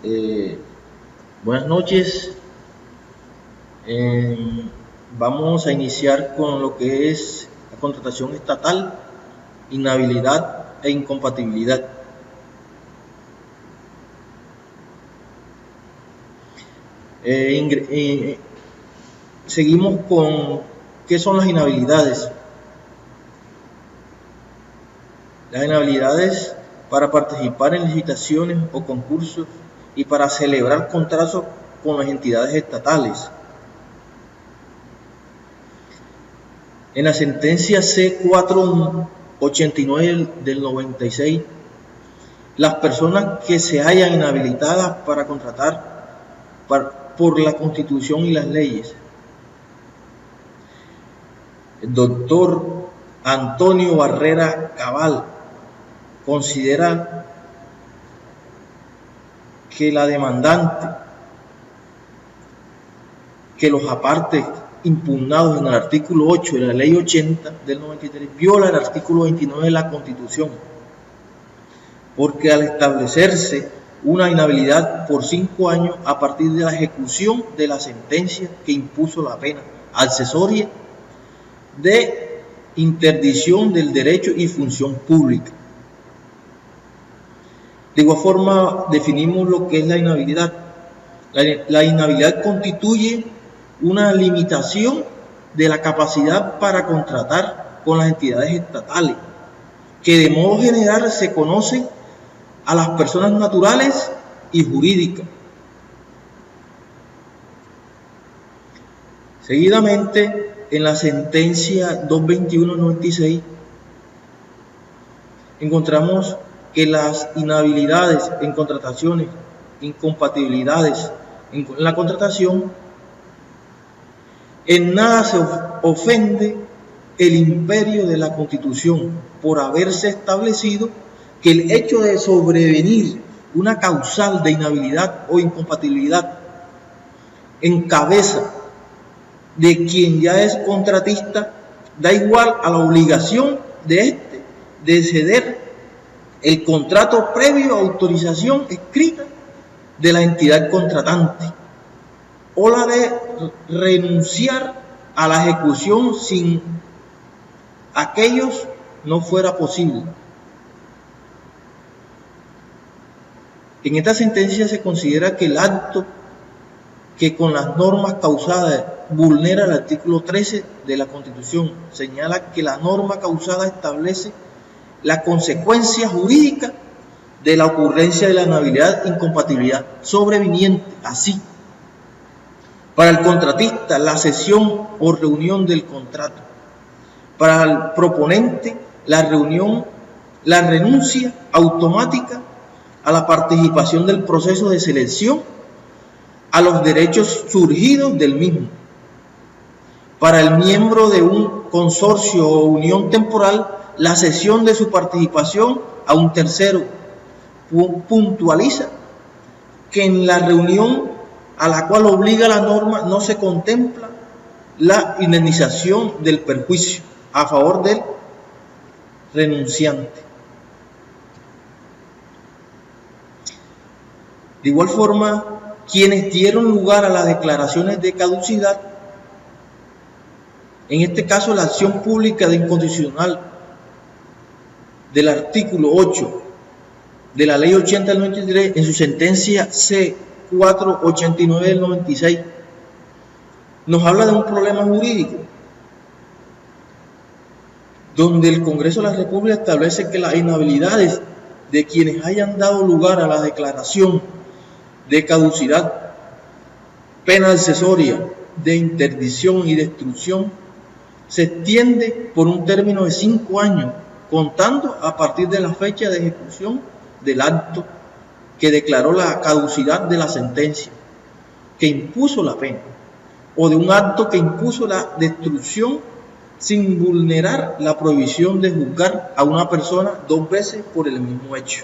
Eh, Buenas noches. Vamos a iniciar con lo que es la contratación estatal, inhabilidad e incompatibilidad. Seguimos con qué son las inhabilidades. Las inhabilidades para participar en licitaciones o concursos y para celebrar contratos con las entidades estatales. En la sentencia C489 del 96, las personas que se hayan inhabilitadas para contratar por la Constitución y las leyes. El doctor Antonio Barrera Cabal considera que la demandante, que los apartes impugnados en el artículo 8 de la ley 80 del 93 viola el artículo 29 de la Constitución, porque al establecerse una inhabilidad por 5 años a partir de la ejecución de la sentencia que impuso la pena accesoria de interdicción del derecho y función pública. De igual forma, definimos lo que es la inhabilidad. La inhabilidad constituye una limitación de la capacidad para contratar con las entidades estatales, que de modo general se conoce a las personas naturales y jurídicas. Seguidamente, en la sentencia 221/96, encontramos que las inhabilidades en contrataciones, incompatibilidades en la contratación, en nada se ofende el imperio de la Constitución por haberse establecido que el hecho de sobrevenir una causal de inhabilidad o incompatibilidad en cabeza de quien ya es contratista da igual a la obligación de éste de ceder el contrato previo a autorización escrita de la entidad contratante o la de renunciar a la ejecución sin aquellos no fuera posible. En esta sentencia se considera que el acto que con las normas causadas vulnera el artículo 13 de la Constitución señala que la norma causada establece la consecuencia jurídica de la ocurrencia de la inhabilidad e incompatibilidad sobreviniente. Así, para el contratista, la cesión o reunión del contrato; para el proponente, la renuncia automática a la participación del proceso de selección, a los derechos surgidos del mismo; para el miembro de un consorcio o unión temporal, la cesión de su participación a un tercero. Puntualiza que en la reunión a la cual obliga la norma no se contempla la indemnización del perjuicio a favor del renunciante. De igual forma, quienes dieron lugar a las declaraciones de caducidad, en este caso la acción pública de inconstitucional del artículo 8 de la ley 80 del 93, en su sentencia C489 del 96, nos habla de un problema jurídico, donde el Congreso de la República establece que las inhabilidades de quienes hayan dado lugar a la declaración de caducidad, pena accesoria de interdicción y destrucción, se extiende por un término de 5 años, contando a partir de la fecha de ejecución del acto que declaró la caducidad de la sentencia que impuso la pena, o de un acto que impuso la destrucción sin vulnerar la prohibición de juzgar a una persona 2 veces por el mismo hecho.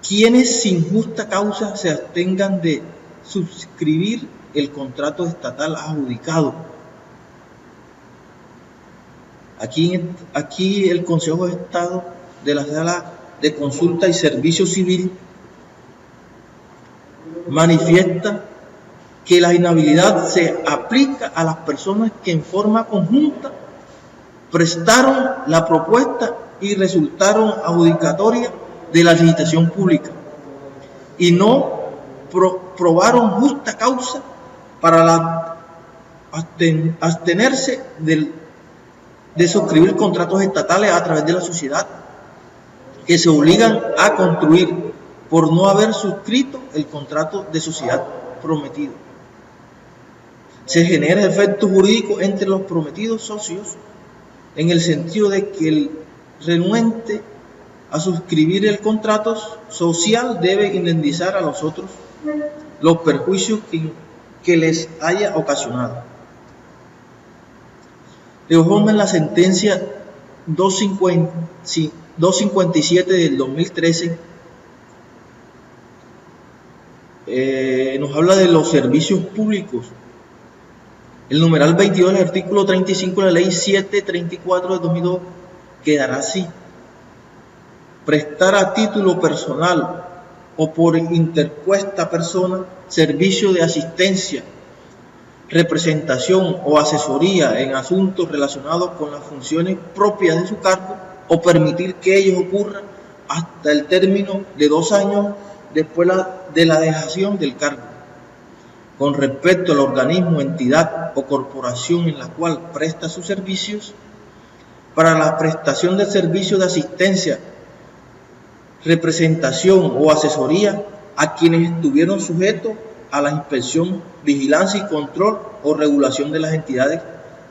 Quienes sin justa causa se abstengan de suscribir el contrato estatal adjudicado. Aquí el Consejo de Estado de la Sala de Consulta y Servicio Civil manifiesta que la inhabilidad se aplica a las personas que en forma conjunta prestaron la propuesta y resultaron adjudicatorias de la licitación pública y no probaron justa causa para abstenerse de suscribir contratos estatales a través de la sociedad que se obligan a construir por no haber suscrito el contrato de sociedad prometido. Se genera efecto jurídico entre los prometidos socios en el sentido de que el renuente a suscribir el contrato social debe indemnizar a los otros los perjuicios que les haya ocasionado. De forma, en la sentencia 257 del 2013 nos habla de los servicios públicos. El numeral 22 del artículo 35 de la ley 734 de 2002 quedará así: prestar a título personal o por interpuesta persona servicio de asistencia, representación o asesoría en asuntos relacionados con las funciones propias de su cargo, o permitir que ellos ocurran hasta el término de 2 años después de la dejación del cargo, con respecto al organismo, entidad o corporación en la cual presta sus servicios, para la prestación del servicio de asistencia, representación o asesoría a quienes estuvieron sujetos a la inspección, vigilancia y control o regulación de las entidades,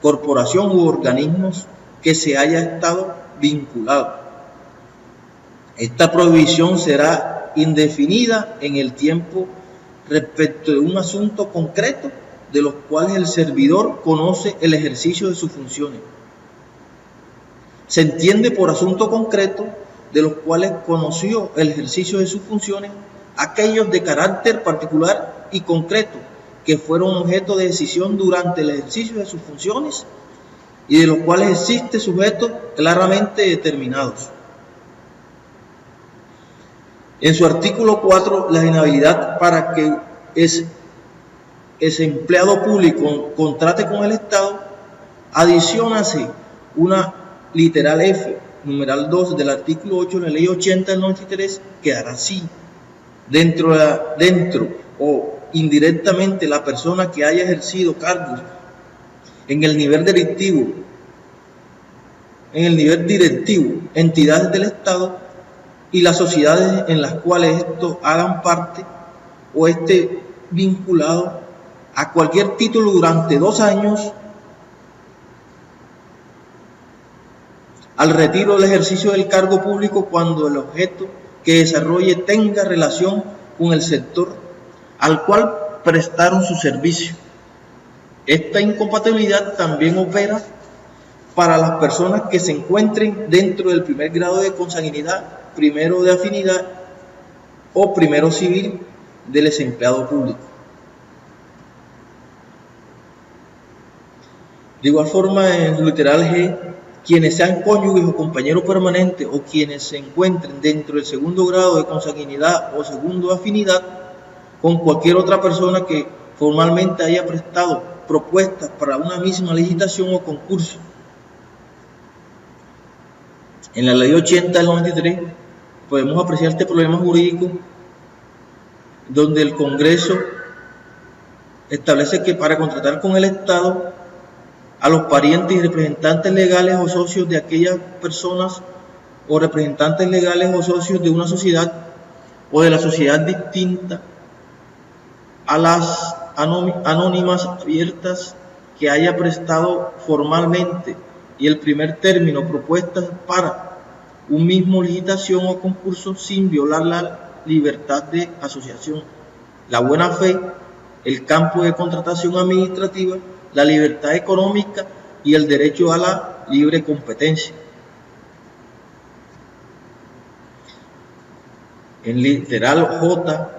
corporación u organismos que se haya estado vinculado. Esta prohibición será indefinida en el tiempo respecto de un asunto concreto de los cuales el servidor conoce el ejercicio de sus funciones. Se entiende por asunto concreto de los cuales conoció el ejercicio de sus funciones aquellos de carácter particular y concreto que fueron objeto de decisión durante el ejercicio de sus funciones y de los cuales existen sujetos claramente determinados. En su artículo 4, la inhabilidad para que ese empleado público contrate con el Estado, adiciónase una literal F, numeral 2 del artículo 8 de la ley 80 del 93, quedará así: dentro o indirectamente la persona que haya ejercido cargos en el nivel directivo, entidades del Estado y las sociedades en las cuales estos hagan parte o esté vinculado a cualquier título durante 2 años al retiro del ejercicio del cargo público, cuando el objeto que desarrolle tenga relación con el sector al cual prestaron su servicio. Esta incompatibilidad también opera para las personas que se encuentren dentro del primer grado de consanguinidad, primero de afinidad o primero civil del desempleado público. De igual forma, en el literal G, quienes sean cónyuges o compañeros permanentes o quienes se encuentren dentro del segundo grado de consanguinidad o segundo de afinidad con cualquier otra persona que formalmente haya prestado propuestas para una misma licitación o concurso. En la ley 80 del 93 podemos apreciar este problema jurídico donde el Congreso establece que para contratar con el Estado a los parientes y representantes legales o socios de aquellas personas o representantes legales o socios de una sociedad o de la sociedad distinta a las anónimas abiertas que haya prestado formalmente y el primer término propuestas para un mismo licitación o concurso sin violar la libertad de asociación, la buena fe, el campo de contratación administrativa, la libertad económica y el derecho a la libre competencia. En literal J,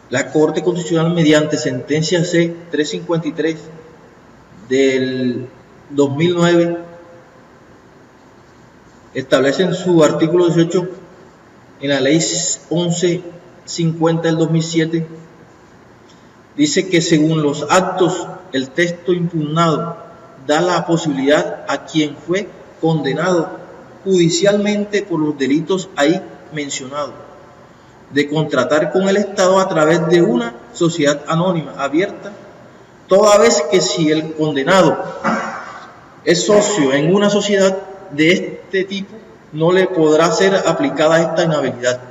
la Corte Constitucional, mediante sentencia C-353 del 2009, establece en su artículo 18 en la ley 1150 del 2007, dice que según los actos, el texto impugnado da la posibilidad a quien fue condenado judicialmente por los delitos ahí mencionados de contratar con el Estado a través de una sociedad anónima abierta, toda vez que si el condenado es socio en una sociedad de este tipo, no le podrá ser aplicada esta inhabilidad.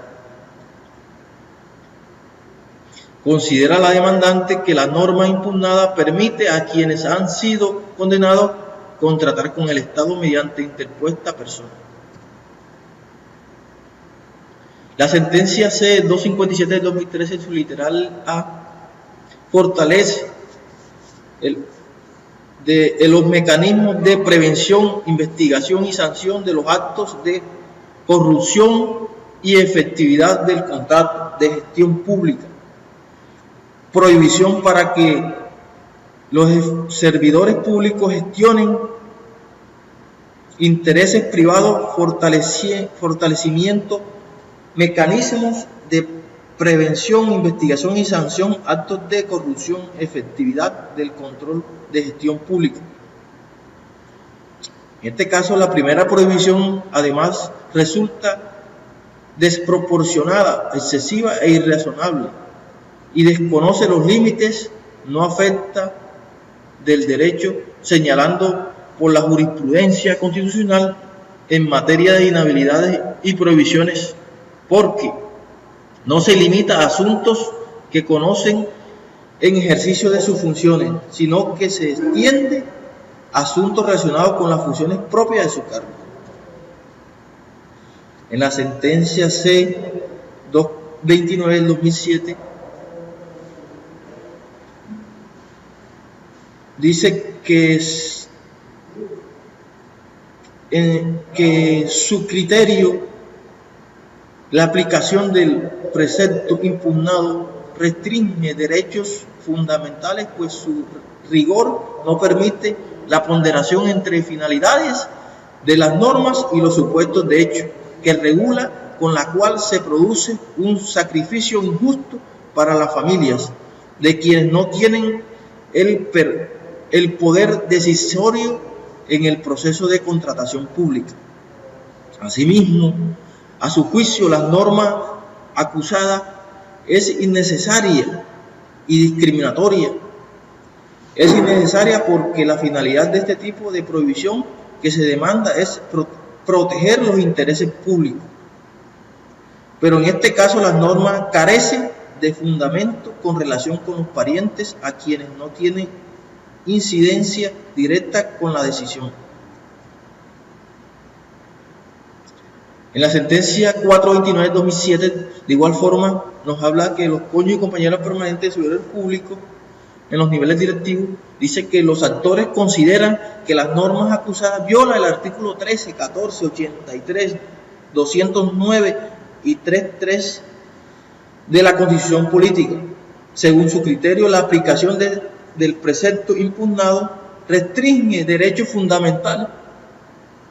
Considera la demandante que la norma impugnada permite a quienes han sido condenados contratar con el Estado mediante interpuesta persona. La sentencia C-257 del 2013 en su literal A fortalece los mecanismos de prevención, investigación y sanción de los actos de corrupción y efectividad del contrato de gestión pública. Prohibición para que los servidores públicos gestionen intereses privados, fortalecimiento, mecanismos de prevención, investigación y sanción, actos de corrupción, efectividad del control de gestión pública. En este caso, la primera prohibición, además, resulta desproporcionada, excesiva e irrazonable, y desconoce los límites, no afecta del derecho, señalando por la jurisprudencia constitucional en materia de inhabilidades y prohibiciones, porque no se limita a asuntos que conocen en ejercicio de sus funciones, sino que se extiende a asuntos relacionados con las funciones propias de su cargo. En la sentencia C-229 del 2007, dice que su criterio, la aplicación del precepto impugnado restringe derechos fundamentales, pues su rigor no permite la ponderación entre finalidades de las normas y los supuestos de hecho, que regula con la cual se produce un sacrificio injusto para las familias de quienes no tienen el poder decisorio en el proceso de contratación pública. Asimismo, a su juicio, la norma acusada es innecesaria y discriminatoria. Es innecesaria porque la finalidad de este tipo de prohibición que se demanda es proteger los intereses públicos. Pero en este caso la norma carece de fundamento con relación con los parientes a quienes no tienen incidencia directa con la decisión. En la sentencia 429 de 2007, de igual forma, nos habla que los cónyuges y compañeros permanentes de servidores públicos en los niveles directivos, dice que los actores consideran que las normas acusadas violan el artículo 13, 14, 83, 209 y 33 de la Constitución Política. Según su criterio, la aplicación del precepto impugnado restringe derechos fundamentales,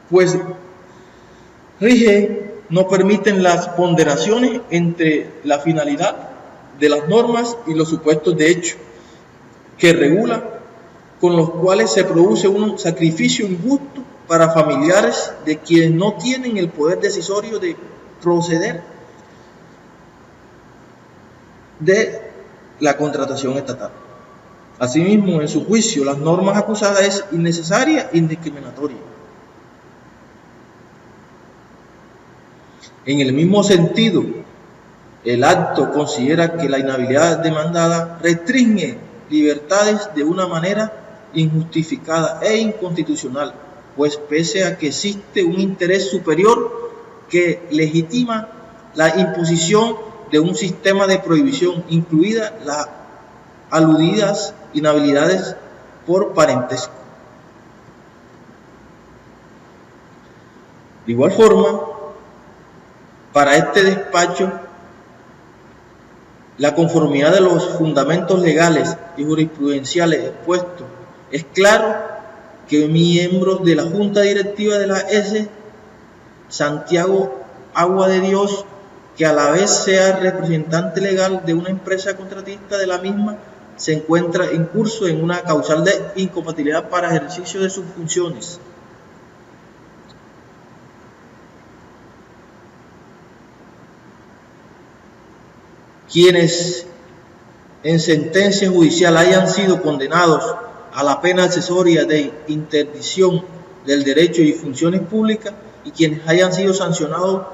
pues rige, no permiten las ponderaciones entre la finalidad de las normas y los supuestos de hecho, que regula, con los cuales se produce un sacrificio injusto para familiares de quienes no tienen el poder decisorio de proceder de la contratación estatal. Asimismo, en su juicio, las normas acusadas es innecesaria e indiscriminatoria. En el mismo sentido, el acto considera que la inhabilidad demandada restringe libertades de una manera injustificada e inconstitucional, pues pese a que existe un interés superior que legitima la imposición de un sistema de prohibición, incluidas las aludidas inhabilidades por parentesco. De igual forma, para este despacho, la conformidad de los fundamentos legales y jurisprudenciales expuestos, es claro que miembros de la Junta Directiva de la S Santiago Agua de Dios, que a la vez sea representante legal de una empresa contratista de la misma, se encuentra en curso en una causal de incompatibilidad para ejercicio de sus funciones. Quienes en sentencia judicial hayan sido condenados a la pena accesoria de interdicción del derecho y funciones públicas y quienes hayan sido sancionados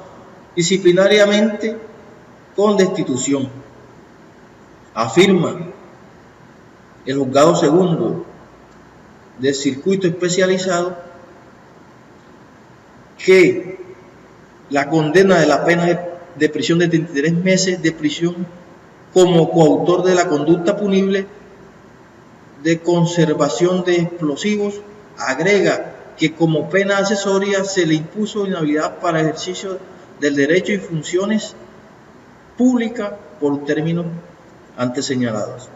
disciplinariamente con destitución. Afirma el juzgado segundo del circuito especializado que la condena de la pena de prisión de 33 meses de prisión como coautor de la conducta punible de conservación de explosivos, agrega que como pena accesoria se le impuso inhabilidad para ejercicio del derecho y funciones públicas por términos antes señalados.